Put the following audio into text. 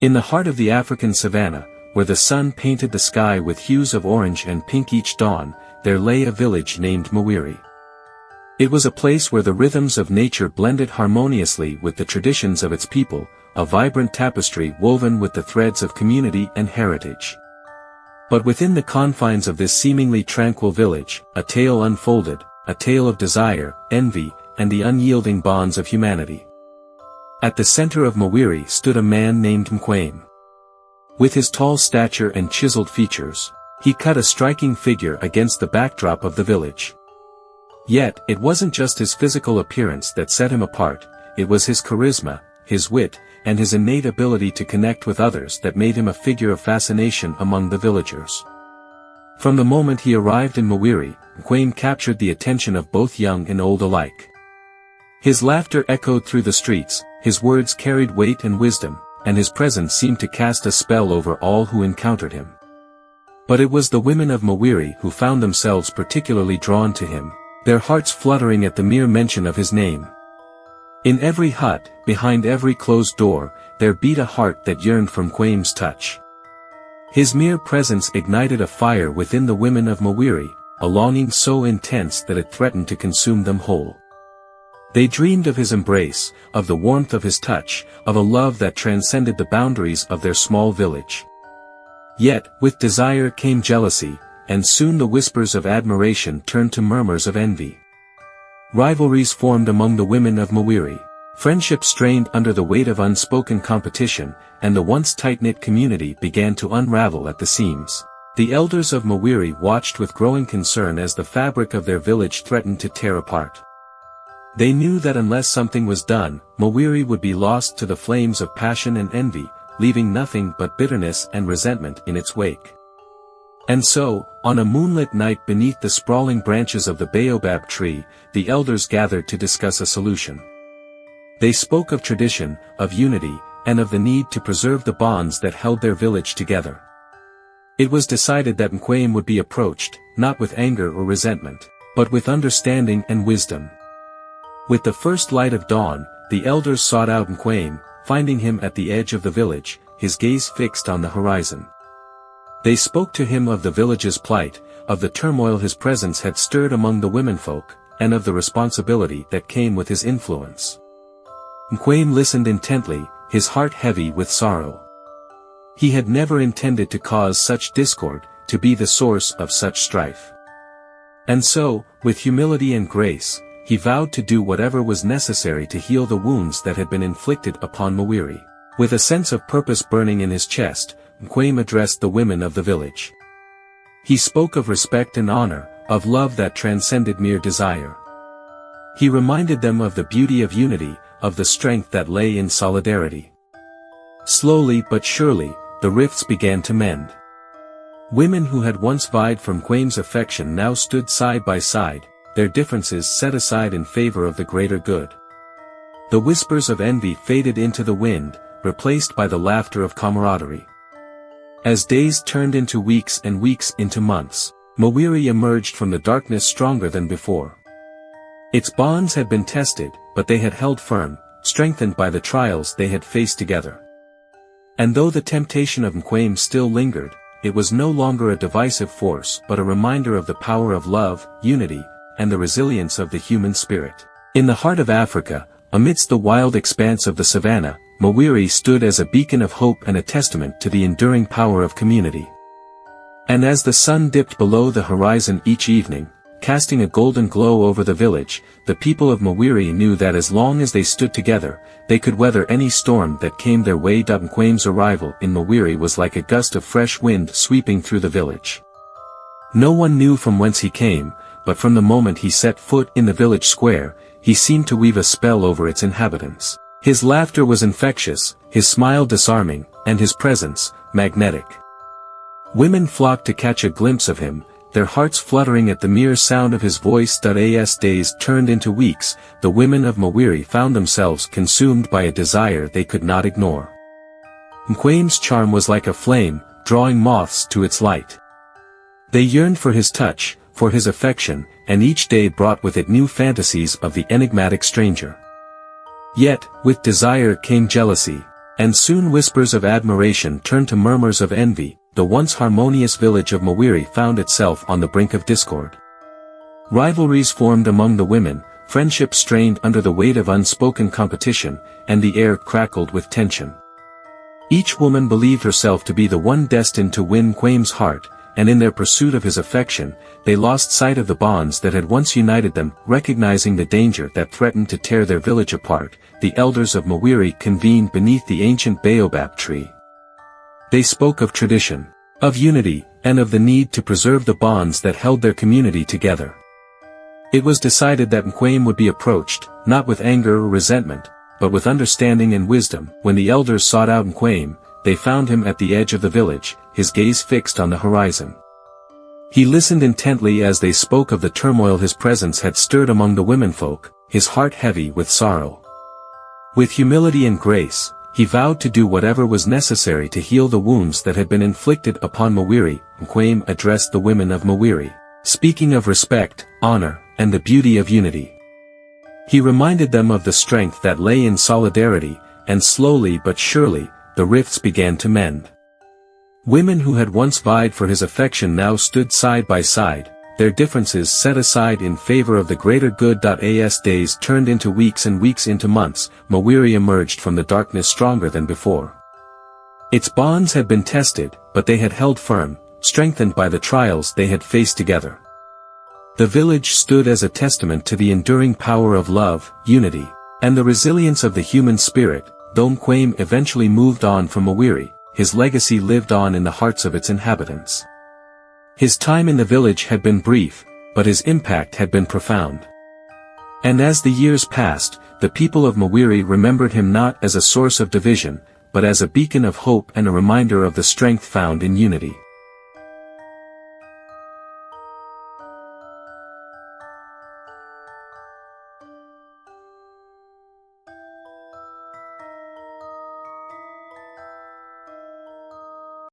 In the heart of the African savanna, where the sun painted the sky with hues of orange and pink each dawn, there lay a village named Mawiri. It was a place where the rhythms of nature blended harmoniously with the traditions of its people, a vibrant tapestry woven with the threads of community and heritage. But within the confines of this seemingly tranquil village, a tale unfolded, a tale of desire, envy, and the unyielding bonds of humanity. At the center of Mawiri stood a man named Mkwame. With his tall stature and chiseled features, he cut a striking figure against the backdrop of the village. Yet, it wasn't just his physical appearance that set him apart, it was his charisma, his wit, and his innate ability to connect with others that made him a figure of fascination among the villagers. From the moment he arrived in Mawiri, Mkwame captured the attention of both young and old alike. His laughter echoed through the streets, his words carried weight and wisdom, and his presence seemed to cast a spell over all who encountered him. But it was the women of Mawiri who found themselves particularly drawn to him, their hearts fluttering at the mere mention of his name. In every hut, behind every closed door, there beat a heart that yearned for Mkwame's touch. His mere presence ignited a fire within the women of Mawiri, a longing so intense that it threatened to consume them whole. They dreamed of his embrace, of the warmth of his touch, of a love that transcended the boundaries of their small village. Yet, with desire came jealousy, and soon the whispers of admiration turned to murmurs of envy. Rivalries formed among the women of Mawiri. Friendship strained under the weight of unspoken competition, and the once tight-knit community began to unravel at the seams. The elders of Mawiri watched with growing concern as the fabric of their village threatened to tear apart. They knew that unless something was done, Mawiri would be lost to the flames of passion and envy, leaving nothing but bitterness and resentment in its wake. And so, on a moonlit night beneath the sprawling branches of the baobab tree, the elders gathered to discuss a solution. They spoke of tradition, of unity, and of the need to preserve the bonds that held their village together. It was decided that Mkwame would be approached, not with anger or resentment, but with understanding and wisdom. With the first light of dawn, the elders sought out Mkwame, finding him at the edge of the village, his gaze fixed on the horizon. They spoke to him of the village's plight, of the turmoil his presence had stirred among the womenfolk, and of the responsibility that came with his influence. Mkwame listened intently, his heart heavy with sorrow. He had never intended to cause such discord, to be the source of such strife. And so, with humility and grace, he vowed to do whatever was necessary to heal the wounds that had been inflicted upon Mawiri. With a sense of purpose burning in his chest, Mkwame addressed the women of the village. He spoke of respect and honor, of love that transcended mere desire. He reminded them of the beauty of unity, of the strength that lay in solidarity. Slowly but surely, the rifts began to mend. Women who had once vied for Mkwame's affection now stood side by side, their differences set aside in favor of the greater good. The whispers of envy faded into the wind, replaced by the laughter of camaraderie. As days turned into weeks and weeks into months, Mawiri emerged from the darkness stronger than before. Its bonds had been tested, but they had held firm, strengthened by the trials they had faced together. And though the temptation of Mkwame still lingered, it was no longer a divisive force but a reminder of the power of love, unity, and the resilience of the human spirit. In the heart of Africa, amidst the wild expanse of the savanna, Mawiri stood as a beacon of hope and a testament to the enduring power of community. And as the sun dipped below the horizon each evening, casting a golden glow over the village, the people of Mawiri knew that as long as they stood together, they could weather any storm that came their way. Mkwame's arrival in Mawiri was like a gust of fresh wind sweeping through the village. No one knew from whence he came, but from the moment he set foot in the village square, he seemed to weave a spell over its inhabitants. His laughter was infectious, his smile disarming, and his presence, magnetic. Women flocked to catch a glimpse of him, their hearts fluttering at the mere sound of his voice. As days turned into weeks, the women of Mawiri found themselves consumed by a desire they could not ignore. Mkwame's charm was like a flame, drawing moths to its light. They yearned for his touch, for his affection, and each day brought with it new fantasies of the enigmatic stranger. Yet, with desire came jealousy, And soon whispers of admiration turned to murmurs of envy. The once harmonious village of Mawiri found itself on the brink of discord. Rivalries formed among the women, friendship strained under the weight of unspoken competition, and the air crackled with tension. Each woman believed herself to be the one destined to win Nkwam's heart, and in their pursuit of his affection, they lost sight of the bonds that had once united them. Recognizing the danger that threatened to tear their village apart, the elders of Mawiri convened beneath the ancient baobab tree. They spoke of tradition, of unity, and of the need to preserve the bonds that held their community together. It was decided that Nkwam would be approached, not with anger or resentment, but with understanding and wisdom. When the elders sought out Nkwam, they found him at the edge of the village, his gaze fixed on the horizon. He listened intently as they spoke of the turmoil his presence had stirred among the womenfolk, his heart heavy with sorrow. With humility and grace, he vowed to do whatever was necessary to heal the wounds that had been inflicted upon Mawiri. Nkwam addressed the women of Mawiri, speaking of respect, honor, and the beauty of unity. He reminded them of the strength that lay in solidarity, and slowly but surely, the rifts began to mend. Women who had once vied for his affection now stood side by side, their differences set aside in favor of the greater good. As days turned into weeks and weeks into months, Mawiri emerged from the darkness stronger than before. Its bonds had been tested, but they had held firm, strengthened by the trials they had faced together. The village stood as a testament to the enduring power of love, unity, and the resilience of the human spirit. Though Nkwam eventually moved on from Mawiri, his legacy lived on in the hearts of its inhabitants. His time in the village had been brief, but his impact had been profound. And as the years passed, the people of Mawiri remembered him not as a source of division, but as a beacon of hope and a reminder of the strength found in unity.